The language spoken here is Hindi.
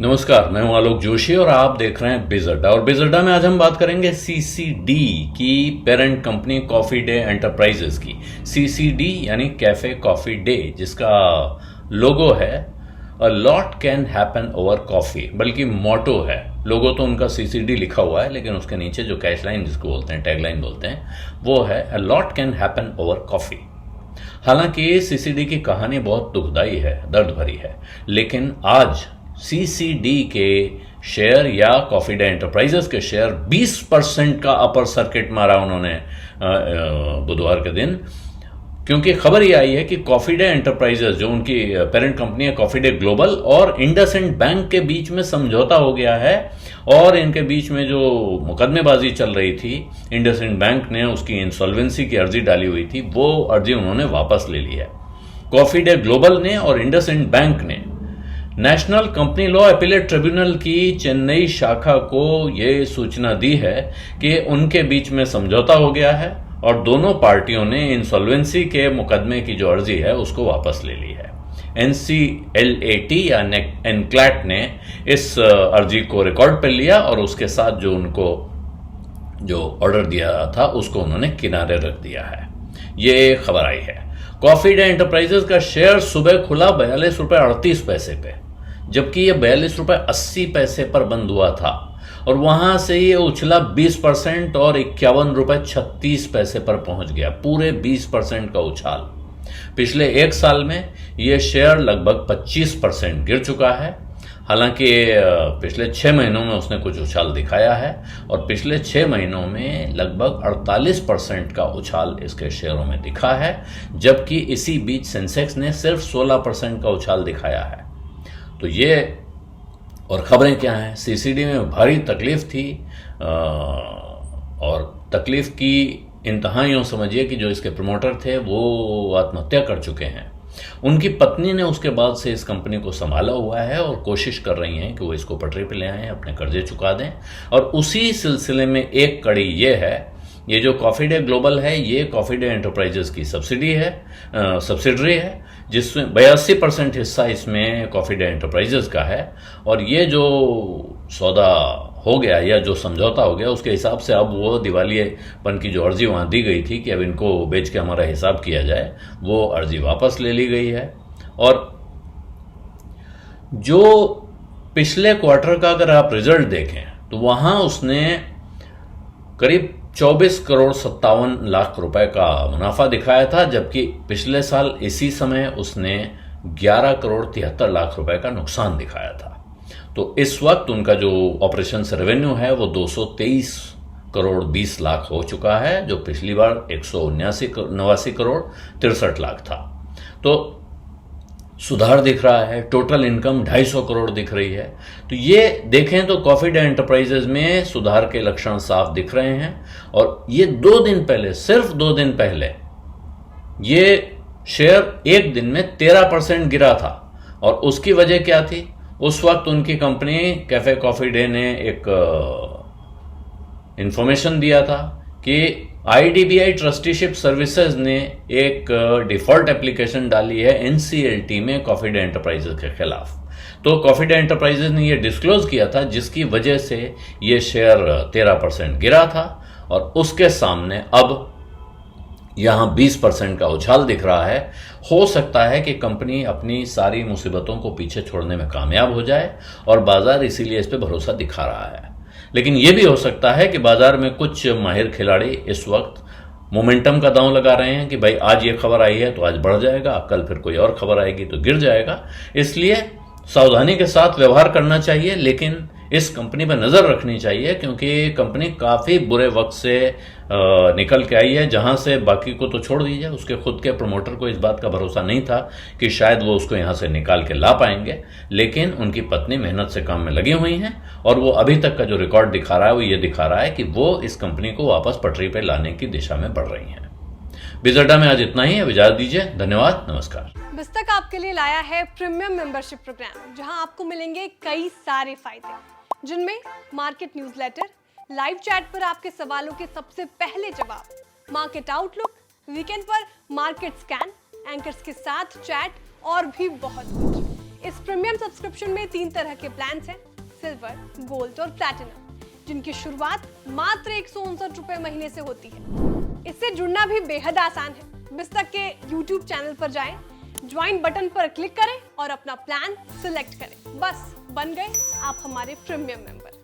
नमस्कार, मैं हूं आलोक जोशी और आप देख रहे हैं बिज अड्डा। और बिज अड्डा में आज हम बात करेंगे सीसीडी की parent company coffee day enterprises की। सीसीडी यानी कैफे कॉफी डे, जिसका लोगो है a lot can happen over coffee, बल्कि मोटो है। लोगो तो उनका सीसीडी लिखा हुआ है, लेकिन उसके नीचे जो कैश लाइन जिसको बोलते हैं, टैगलाइन बोलते हैं, वो है a lot can happen over coffee. हालांकि सीसीडी की कहानी बहुत दुखदाई है, दर्द भरी है, लेकिन आज सीसीडी के शेयर या कॉफी डे एंटरप्राइजेस के शेयर 20% का अपर सर्किट मारा उन्होंने बुधवार के दिन, क्योंकि खबर ये आई है कि कॉफी डे एंटरप्राइजेस, जो उनकी पेरेंट कंपनी है कॉफी डे ग्लोबल, और इंडसइंड बैंक के बीच में समझौता हो गया है। और इनके बीच में जो मुकदमेबाजी चल रही थी, इंडसइंड बैंक ने उसकी इंसॉल्वेंसी की अर्जी डाली हुई थी, वो अर्जी उन्होंने वापस ले ली है। कॉफी डे ग्लोबल ने और इंडसइंड बैंक ने national company law appellate tribunal की चेन्नई शाखा को यह सूचना दी है कि उनके बीच में समझौता हो गया है और दोनों पार्टियों ने इंसॉल्वेंसी के मुकदमे की जो अर्जी है उसको वापस ले ली है। एनसीएलएटी या एनक्लैट ने इस अर्जी को रिकॉर्ड पर लिया और उसके साथ जो उनको जो ऑर्डर दिया था उसको उन्होंने किनारे रख दिया है। ये खबर आई है। कॉफी डे एंटरप्राइजेस का शेयर सुबह खुला 42.38 पे, जबकि ये 42.80 पर बंद हुआ था और वहां से ये उछला 20% और 51.36 पर पहुंच गया। पूरे 20% का उछाल। पिछले एक साल में ये शेयर लगभग 25% गिर चुका है। हालांकि पिछले 6 महीनों में उसने कुछ उछाल दिखाया है और पिछले 6 महीनों में लगभग 48% का उछाल इसके शेयरों में दिखा है, जबकि इसी बीच सेंसेक्स ने सिर्फ 16% का उछाल दिखाया है। तो ये और खबरें क्या हैं? सीसीडी में भारी तकलीफ थी और तकलीफ की इंतहा यूं समझिए कि जो इसके प्रमोटर थे वो आत्महत्या कर चुके हैं। उनकी पत्नी ने उसके बाद से इस कंपनी को संभाला हुआ है और कोशिश कर रही हैं कि वो इसको पटरी पे ले आएं, अपने कर्जे चुका दें। और उसी सिलसिले में एक कड़ी ये है, ये जो कॉफी डे ग्लोबल है ये कॉफी डे एंटरप्राइजेस की सब्सिडरी है, जिसमें 82% हिस्सा इसमें कॉफी डे एंटरप्राइजेस का है। और ये जो सौदा हो गया या जो समझौता हो गया, उसके हिसाब से अब वो दिवालियेपन की जो अर्जी वहां दी गई थी कि अब इनको बेच के हमारा हिसाब किया जाए, वो अर्जी वापस ले ली गई है। और जो पिछले क्वार्टर का अगर आप रिजल्ट देखें तो वहां उसने करीब 24 करोड़ 57 लाख रुपए का मुनाफा दिखाया था, जबकि पिछले साल इसी समय उसने 11 करोड़ 73 लाख रुपए का नुकसान दिखाया था। तो इस वक्त उनका जो ऑपरेशन रेवेन्यू है वो 223 करोड़ 20 लाख हो चुका है, जो पिछली बार 189 करोड़ 63 लाख था। तो सुधार दिख रहा है। टोटल इनकम 250 करोड़ दिख रही है। तो ये देखें तो कॉफी डे एंटरप्राइजेस में सुधार के लक्षण साफ दिख रहे हैं। और ये 2 दिन पहले, सिर्फ 2 दिन पहले, ये शेयर एक दिन में 13% गिरा था। और उसकी वजह क्या थी? उस वक्त उनकी कंपनी कैफे कॉफी डे ने एक इंफॉर्मेशन दिया था कि आईडीबीआई ट्रस्टीशिप सर्विसेज ने एक डिफॉल्ट एप्लीकेशन डाली है एनसीएलटी में कॉफी डे एंटरप्राइजेस के खिलाफ। तो कॉफी डे एंटरप्राइजेस ने यह डिस्क्लोज किया था, जिसकी वजह से यह शेयर 13% गिरा था। और उसके सामने अब यहां 20% का उछाल दिख रहा है। हो सकता है कि कंपनी अपनी सारी मुसीबतों को पीछे छोड़ने में कामयाब हो जाए और बाजार इसीलिए इस पे भरोसा दिखा रहा है। लेकिन यह भी हो सकता है कि बाजार में कुछ माहिर खिलाड़ी इस वक्त मोमेंटम का दांव लगा रहे हैं कि भाई आज ये खबर आई है तो आज बढ़ जाएगा, कल फिर कोई और खबर आएगी तो गिर जाएगा। इसलिए सावधानी के साथ व्यवहार करना चाहिए, लेकिन इस कंपनी पर नजर रखनी चाहिए, क्योंकि कंपनी काफी बुरे वक्त से निकल के आई है, जहां से बाकी को तो छोड़ दीजिए, उसके खुद के प्रमोटर को इस बात का भरोसा नहीं था कि शायद वो उसको यहां से निकाल के ला पाएंगे। लेकिन उनकी पत्नी मेहनत से काम में लगी हुई हैं और वो अभी तक का जो रिकॉर्ड दिखा रहा है वो ये दिखा रहा है कि वो इस कंपनी को वापस पटरी पर लाने की दिशा में बढ़ रही हैं। बिज अड्डा में आज इतना ही है। इजाजत दीजिए। धन्यवाद। नमस्कार। बिस्तक आपके लिए लाया है प्रीमियम मेंबरशिप प्रोग्राम, जहां आपको मिलेंगे कई सारे फायदे, जिनमें मार्केट न्यूज़लेटर, लाइव चैट पर आपके सवालों के सबसे पहले जवाब, मार्केट आउटलुक, वीकेंड पर मार्केट स्कैन, एंकर्स के साथ चैट और भी बहुत कुछ। इस प्रीमियम सब्सक्रिप्शन में 3 तरह के प्लान्स हैं, सिल्वर, गोल्ड और प्लैटिनम, जिनकी शुरुआत मात्र 159 रुपए महीने से होती है। इससे जुड़ना भी बेहद आसान है। बिस्तक के YouTube चैनल पर जाएं, ज्वाइन बटन पर क्लिक करें और अपना प्लान सिलेक्ट करें। बस बन गए आप हमारे प्रीमियम मेंबर।